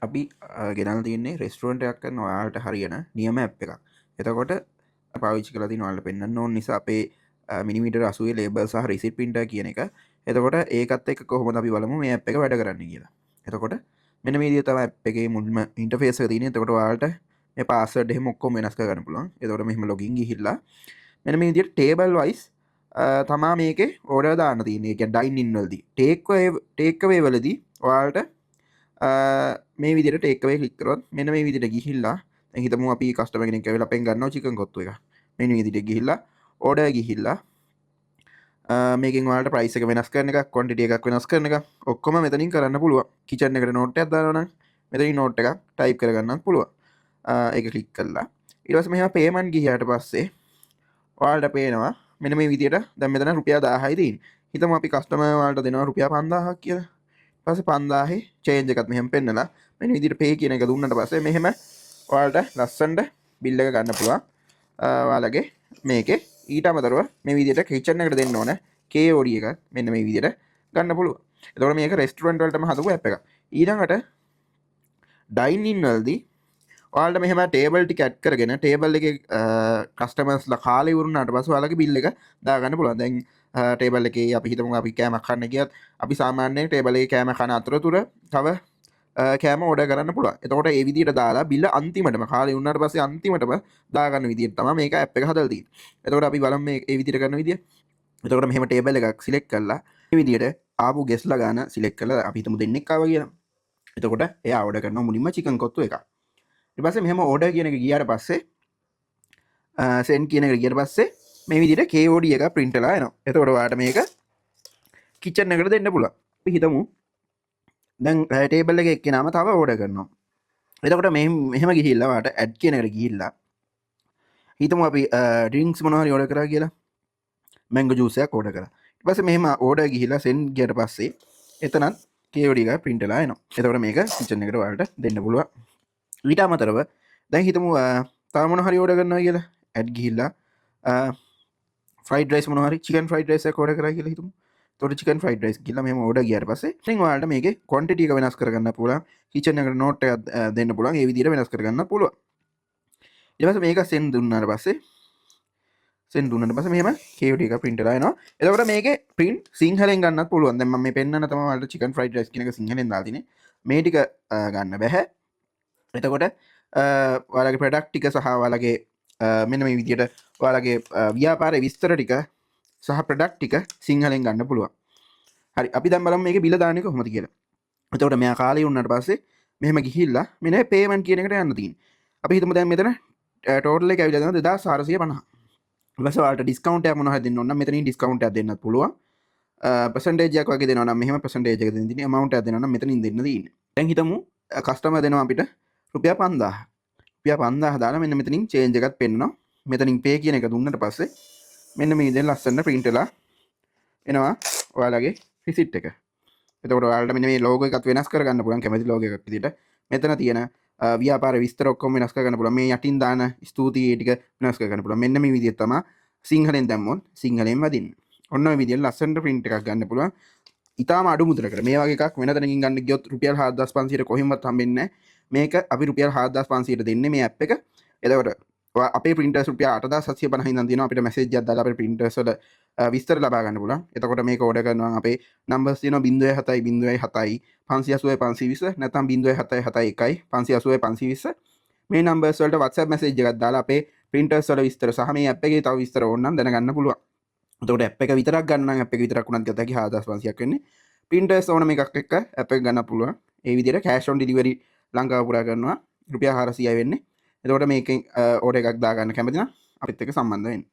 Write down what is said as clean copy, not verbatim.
අපි ගෙනල් තියන්නේ රෙස්ටරුවන්ට එකක් කරන ඔයාලට හරියන නියම ඇප් එකක්. එතකොට පාවිච්චි කරලා තියෙන ඔයාලට පෙන්වන්න ඕන නිසා අපේ මිලිමීටර් 80 ලේබල් සහ රිසිට් printer කියන එක. එතකොට ඒකත් එක්ක කොහොමද අපි බලමු මේ ඇප් එක වැඩ කරන්නේ කියලා. එතකොට මෙන්න මේ විදිහට තමයි ඇප් එකේ මුල්ම ඉන්ටර්ෆේස් එක තියෙන්නේ. එතකොට ඔයාලට මේ පාස්වර්ඩ් එහෙම ඔක්කොම වෙනස් කරගන්න පුළුවන්. එතකොට මෙහෙම ලොගින් ගිහිල්ලා මෙන්න මේ විදිහට ටේබල් වයිස් තමා මේකේ ඕඩර් දාන්න තියෙන්නේ. ඒ කියන්නේ ඩයින් ඉන් වලදී ටේක් අවේ වලදී ඔයාලට මේ විදිහට ටේක් අවේ ක්ලික් කරොත් මෙන්න මේ විදිහට ගිහිල්ලා දැන් හිතමු අපි කස්ටමර් කෙනෙක් ඇවිල්ලා අපෙන් ගන්නවා චිකන් කොත්තු එක. මෙන්න මේ විදිහට ගිහිල්ලා ඕඩර් ගිහිල්ලා මේකෙන් ඔයාලට ප්‍රයිස් එක වෙනස් කරන එක, ක්වොන්ටිටි එකක් වෙනස් කරන එක ඔක්කොම මෙතනින් කරන්න පුළුවන්. කිචන් එකට නෝට් එකක් දානවා නම් මෙතනින් නෝට් එකක් ටයිප් කරගන්නත් පුළුවන්. ඒක ක්ලික් කරලා ඊට පස්සේ මෙහෙම පේමන්ට් ගියාට පස්සේ ඔයාලට පේනවා මෙන්න මේ විදිහට දැන් මෙතන රුපියල් 1000යි තියෙන්නේ. හිතමු අපි කස්ටමර් ඔයාලට දෙනවා රුපියල් 5000ක් කියලා. ඊට පස්සේ 5000 චේන්ජ් එකත් මෙහෙම පෙන්නලා මෙන්න විදිහට පේ කියන එක දුන්නාට පස්සේ මෙහෙම ඔයාලට ලස්සනට බිල් එක ගන්න පුළුවන්. ඔයාලගේ මේකේ ඊට අමතරව මේ විදිහට කිචන් එකට දෙන්න ඕන KOD එකක් මෙන්න මේ විදිහට ගන්න පුළුවන්. එතකොට මේක රෙස්ටුරන්ට් වලටම හදපු ඇප් එකක්. ඊළඟට ඩයින් ඉන් වලදී ඔයාලට මෙහෙම ටේබල් ටික ඇඩ් කරගෙන ටේබල් එකේ කස්ටමර්ස්ලා කාලේ ඉවරුනාට පස්සේ ඔයාලගේ බිල් එක දාගන්න පුළුවන්. දැන් ටේබල් එකේ අපි හිතමු අපි කෑමක් කන්න ගියත් අපි සාමාන්‍යයෙන් ටේබල් එකේ කෑම කන අතරතුර තව කෑම ඕඩර් කරන්න පුළුවන්. එතකොට ඒ විදිහට දාලා බිල්ල අන්තිමටම කාලේ වුණාට පස්සේ අන්තිමටම දාගන්න විදිහට තමයි මේක ඇප් එක හදලා තියෙන්නේ. එතකොට අපි බලමු මේ ඒ විදිහට කරන විදිය. එතකොට මෙහෙම ටේබල් එකක් සිලෙක්ට් කරලා මේ විදිහට ආපු ගෙස්ලා ගන්න සිලෙක්ට් කරලා අපි හිතමු දෙන්නෙක් ආවා කියලා. එතකොට එයා ඕඩර් කරනවා මුලින්ම චිකන් කොත්තු එකක්. ඊට පස්සේ මෙහෙම ඕඩර් කියන එක ගියාට පස්සේ සෙන්ඩ් කියන එකට ගියාට පස්සේ මේ විදිහට KOD එක print වෙලා එනවා. එතකොට ඔයාලට මේක කිචන් එකට දෙන්න පුළුවන්. අපි හිතමු දැන් ටේබල් එකේ එක්කෙනාම තව ඕඩර් කරනවා. එතකොට මෙහෙම ගිහිල්ලා ඔයාලට ඇඩ් කියන එකට ගිහිල්ලා හිතමු අපි ඩ්‍රින්ක්ස් මොනවා හරි ඕඩර් කරා කියලා. මැංගෝ ජූස් එකක් ඕඩර් කරා. ඊට පස්සේ මෙහෙම ඕඩර් ගිහිල්ලා සෙන්ඩ් ගියට පස්සේ එතනත් KOD එක print වෙලා එනවා. එතකොට මේක කිචන් එකට ඔයාලට දෙන්න පුළුවන්. ඊට අමතරව දැන් හිතමු තව මොන හරි ඕඩර් කරනවා කියලා ඇඩ් ගිහිල්ලා ෆ්‍රයිඩ් රයිස් මොනවා හරි චිකන් ෆ්‍රයිඩ් රයිස් එකක් ඕඩර් කරා කියලා හිතමු. එතකොට චිකන් ෆ්‍රයිඩ් රයිස් ගිහිල්ලා මෙහෙම ඕඩර් ගියාට පස්සේ ඉතින් ඔයාලට මේකේ ක්වොන්ටිටි එක වෙනස් කරගන්න පුළුවන්. කිචන් එකට නෝට් එකක් දෙන්න පුළුවන්. ඒ විදිහට වෙනස් කරගන්න පුළුවන්. ඊට පස්සේ මේක සෙන්ඩ් දුන්නාට පස්සේ මෙහෙම KOD එක print වෙලා එනවා. එතකොට මේකේ print සිංහලෙන් ගන්නත් පුළුවන්. දැන් මම මේ පෙන්නන්න තමයි ඔයාලට chicken fried rice කියන එක සිංහලෙන් දාලා තිනේ. මේ ටික ගන්න බෑ. එතකොට ඔයාලගේ ප්‍රොඩක්ට් ටික සහ ඔයාලගේ මෙන්න මේ විදිහට ඔයාලගේ ව්‍යාපාරයේ විස්තර ටික සහ ප්‍රොඩක්ට් ටික සිංහලෙන් ගන්න පුළුවන්. හරි අපි දැන් බලමු මේකේ බිල දාන්නේ කොහොමද කියලා. එතකොට මෙයා කාලේ වුණාට පස්සේ මෙහෙම ගිහිල්ලා මෙන්න පේමන්ට් කියන එකට යන්න තියෙන්නේ. අපි හිතමු දැන් මෙතන ටෝටල් එක ඇවිල්ලා දෙනවා 2450. ඊපස්සේ ඔයාලට ඩිස්කවුන්ට් එකක් මොනවා හරි දෙන්න ඕන නම් මෙතනින් ඩිස්කවුන්ට් එකක් දෙන්නත් පුළුවන්. පර්සන්ටේජ් එකක් වගේ දෙනවා නම් මෙහෙම පර්සන්ටේජ් එක දෙන්න තියෙන්නේ. amount එකක් දෙනවා නම් මෙතනින් දෙන්න තියෙන්නේ. දැන් හිතමු කස්ටමර් දෙනවා අපිට රුපියල් 5000. රුපියල් 5000 දාලා මෙන්න මෙතනින් චේන්ජ් එකක් පෙන්නනවා. මෙතනින් පේ කියන එක දුන්නට පස්සේ මෙන්න මේ විදිහෙන් ලස්සනට print වෙලා එනවා ඔයාලගේ රිසිට් එක. එතකොට ඔයාලට මෙන්න මේ ලෝගෝ එකත් වෙනස් කරගන්න පුළුවන් කැමති ලෝගෝ එකක් විදිහට. මෙතන තියෙන ව්‍යාපාර විස්තර ඔක්කොම වෙනස් කරගන්න පුළුවන්. මේ යටින් දාන ස්තුතියි ටික වෙනස් කරගන්න පුළුවන්. මෙන්න මේ විදිහට තමයි සිංහලෙන් දැම්මොත් සිංහලෙන් වදින්න. ඔන්න ඔය විදිහට ලස්සනට print එකක් ගන්න පුළුවන්. ඉතාලම අඩු මුදලකට. මේ වගේ එකක් වෙන තැනකින් ගන්න ගියොත් රුපියල් 7500ට කොහෙන්වත් හම්බෙන්නේ නැහැ. මේක අපි රුපියල් 7500ට දෙන්නේ මේ ඇප් එක. එතකොට අපේ printers රුපියල් 8750 ඉඳන් තියෙනවා. අපිට message එකක් දාලා අපේ printers වල විස්තර ලබා ගන්න පුළුවන්. එතකොට මේක order කරනවා නම් අපේ numbers තියෙනවා 07 07 580 520 නැත්නම් 0771 580 520. මේ numbers වලට WhatsApp message එකක් දාලා අපේ printers වල විස්තර සහ මේ app එකේ තව විස්තර ඕන නම් දැනගන්න පුළුවන්. එතකොට app එක විතරක් ගන්න නම් app එක විතරක් උනත් ගත හැකි 7500ක් වෙන්නේ. printers ඕන මේකක් එක්ක app එක ගන්න පුළුවන්. ඒ විදිහට cash on delivery ලංකාව පුරා කරනවා රුපියල් 400යි වෙන්නේ. එතකොට මේකෙන් order එකක් දාගන්න කැමති නම් අපිත් එක්ක සම්බන්ධ වෙන්න.